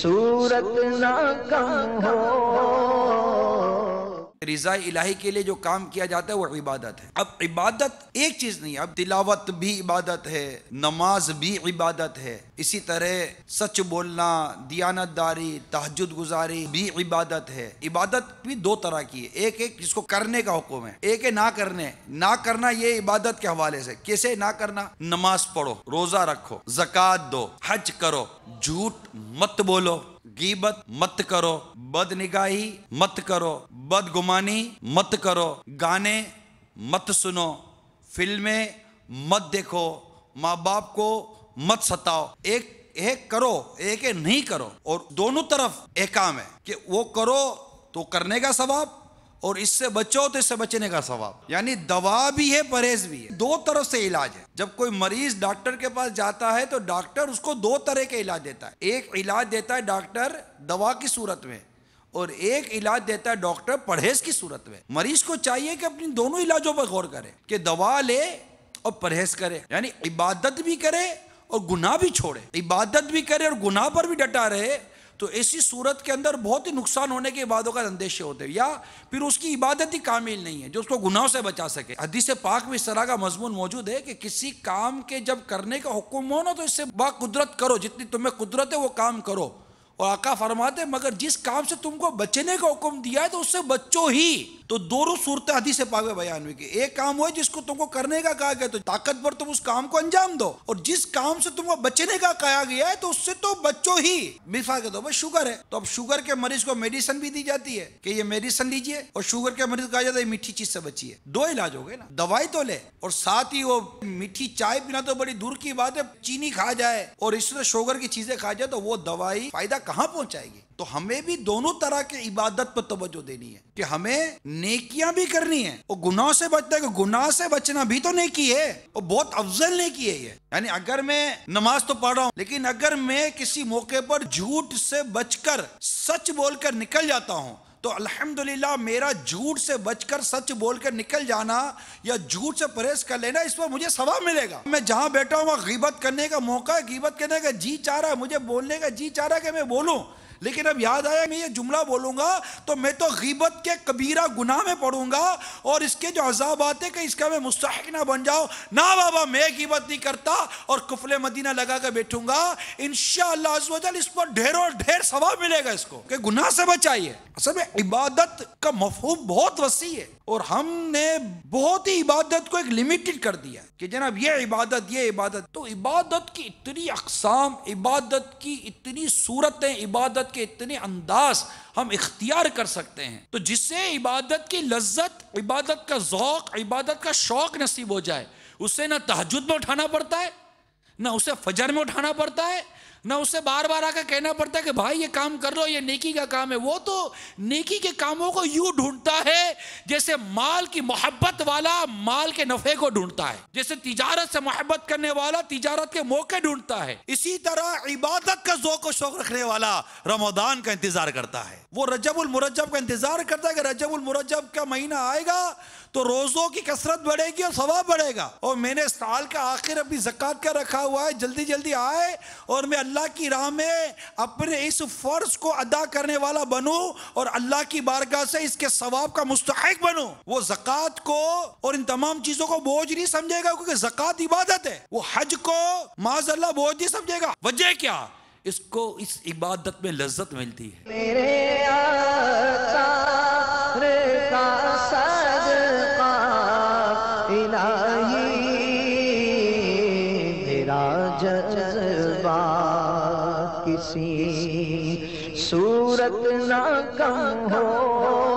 صورت نہ کم ہو۔ رضا الہی کے لیے جو کام کیا جاتا ہے وہ عبادت ہے۔ اب عبادت ایک چیز نہیں ہے، اب تلاوت بھی عبادت ہے، نماز بھی عبادت ہے، اسی طرح سچ بولنا، دیانت داری، تہجد گزاری بھی عبادت ہے۔ عبادت بھی دو طرح کی ہے، ایک جس کو کرنے کا حکم ہے، ایک ہے نہ کرنے۔ نہ کرنا یہ عبادت کے حوالے سے کیسے نہ کرنا؟ نماز پڑھو، روزہ رکھو، زکوٰۃ دو، حج کرو، جھوٹ مت بولو، غیبت مت کرو، بد نگاہی مت کرو، بدگمانی مت کرو، گانے مت سنو، فلمیں مت دیکھو، ماں باپ کو مت ستاؤ۔ ایک کرو، ایک نہیں کرو، اور دونوں طرف احکام ہے کہ وہ کرو تو کرنے کا ثواب، اور اس سے بچو تو اس سے بچنے کا ثواب۔ یعنی دوا بھی ہے، پرہیز بھی ہے، دو طرف سے علاج ہے۔ جب کوئی مریض ڈاکٹر کے پاس جاتا ہے تو ڈاکٹر اس کو دو طرح کے علاج دیتا ہے۔ ایک علاج دیتا ہے ڈاکٹر دوا کی صورت میں، اور ایک علاج دیتا ہے ڈاکٹر پرہیز کی صورت میں۔ مریض کو چاہیے کہ اپنی دونوں علاجوں پر غور کرے، کہ دوا لے اور پرہیز کرے، یعنی عبادت بھی کرے اور گناہ بھی چھوڑے، عبادت بھی کرے اور گناہ پر بھی ڈٹا رہے۔ تو ایسی صورت کے اندر بہت ہی نقصان ہونے کے بعدوں کا اندیشے ہوتے ہیں، یا پھر اس کی عبادت ہی کامل نہیں ہے جو اس کو گناہوں سے بچا سکے۔ حدیث پاک میں اس طرح کا مضمون موجود ہے کہ کسی کام کے جب کرنے کا حکم ہو نا تو اس سے با قدرت کرو، جتنی تمہیں قدرت ہے وہ کام کرو۔ اور آقا فرماتے ہیں مگر جس کام سے تم کو بچنے کا حکم دیا ہے تو اس سے بچو ہی۔ تو دونوں صورتیں حدیث پاک میں بیان ہوئی کہ ایک کام ہو جس کو تم کو کرنے کا کہا گیا تو طاقت پر تم اس کام کو انجام دو، اور جس کام سے تم کو بچنے کا کہا گیا ہے تو اس سے تو بچو ہی۔ مثال کے طور پر شوگر ہے تو اب شوگر کے مریض کو میڈیسن بھی دی جاتی ہے کہ یہ میڈیسن لیجئے، اور شوگر کے مریض کو کہا جاتا ہے میٹھی چیز سے بچیے۔ دو علاج ہو گئے نا، دوائی تو لے اور ساتھ ہی وہ میٹھی چائے پینا تو بڑی دور کی بات ہے، چینی کھا جائے اور اس سے شوگر کی چیزیں کھا جائے تو وہ دوائی فائدہ کہاں پہنچائے گی؟ تو ہمیں بھی دونوں طرح کی عبادت پر توجہ دینی ہے کہ ہمیں نیکیاں بھی کرنی ہے اور گناہ سے بچنا ہے، کہ گناہ سے بچنا بھی تو نیکی ہے اور بہت افضل نیکی ہے یہ۔ یعنی اگر میں نماز تو پڑھ رہا ہوں لیکن اگر میں کسی موقع پر جھوٹ سے بچ کر سچ بول کر نکل جاتا ہوں تو الحمدللہ میرا جھوٹ سے بچ کر سچ بول کر نکل جانا یا جھوٹ سے پرہیز کر لینا، اس پر مجھے ثواب ملے گا۔ میں جہاں بیٹھا ہوں وہاں غیبت کرنے کا موقع ہے، غیبت کرنے کا جی چاہ رہا ہے، مجھے بولنے کا جی چاہ رہا ہے کہ میں بولوں، لیکن اب یاد آیا میں یہ جملہ بولوں گا تو میں تو غیبت کے کبیرہ گناہ میں پڑوں گا، اور اس کے جو عذابات ہیں کہ اس کا میں مستحق نہ بن جاؤں۔ نہ بابا میں غیبت نہیں کرتا اور قفل مدینہ لگا کر بیٹھوں گا، انشاءاللہ عز و جل اس پر ڈھیروں ڈھیر ثواب ملے گا اس کو کہ گناہ سے بچائیے۔ اصل میں عبادت کا مفہوم بہت وسیع ہے اور ہم نے بہت ہی عبادت کو ایک لمیٹڈ کر دیا کہ جناب یہ عبادت۔ تو عبادت کی اتنی اقسام، عبادت کی اتنی صورتیں، عبادت کے اتنے انداز ہم اختیار کر سکتے ہیں، تو جس سے عبادت کی لذت، عبادت کا ذوق، عبادت کا شوق نصیب ہو جائے، اسے نہ تہجد میں اٹھانا پڑتا ہے، نہ اسے فجر میں اٹھانا پڑتا ہے، نہ اسے بار بار آ کر کہنا پڑتا ہے کہ بھائی یہ کام کر لو، یہ نیکی کا کام ہے۔ وہ تو نیکی کے کاموں کو یوں ڈھونڈتا ہے جیسے مال کی محبت والا مال کے نفع کو ڈھونڈتا ہے، جیسے تجارت سے محبت کرنے والا تجارت کے موقع ڈھونڈتا ہے، اسی طرح عبادت کا ذوق و شوق رکھنے والا رمضان کا انتظار کرتا ہے، وہ رجب المرجب کا انتظار کرتا ہے کہ رجب المرجب کا مہینہ آئے گا تو روزوں کی کثرت بڑھے گی اور ثواب بڑھے گا، اور میں نے سال کا آخر اپنی زکوٰۃ کا رکھا ہوا ہے، جلدی جلدی آئے اور میں اللہ کی راہ میں اپنے اس فرض کو ادا کرنے والا بنوں اور اللہ کی بارگاہ سے اس کے ثواب کا مستحق بنوں۔ وہ زکوٰۃ کو اور ان تمام چیزوں کو بوجھ نہیں سمجھے گا کیونکہ زکوٰۃ عبادت ہے، وہ حج کو معاذ اللہ بوجھ نہیں سمجھے گا۔ وجہ کیا؟ اس کو اس عبادت میں لذت ملتی ہے۔ میرے آثار کا صدقہ الہی، میرا جذبہ کسی صورت نہ کم ہو۔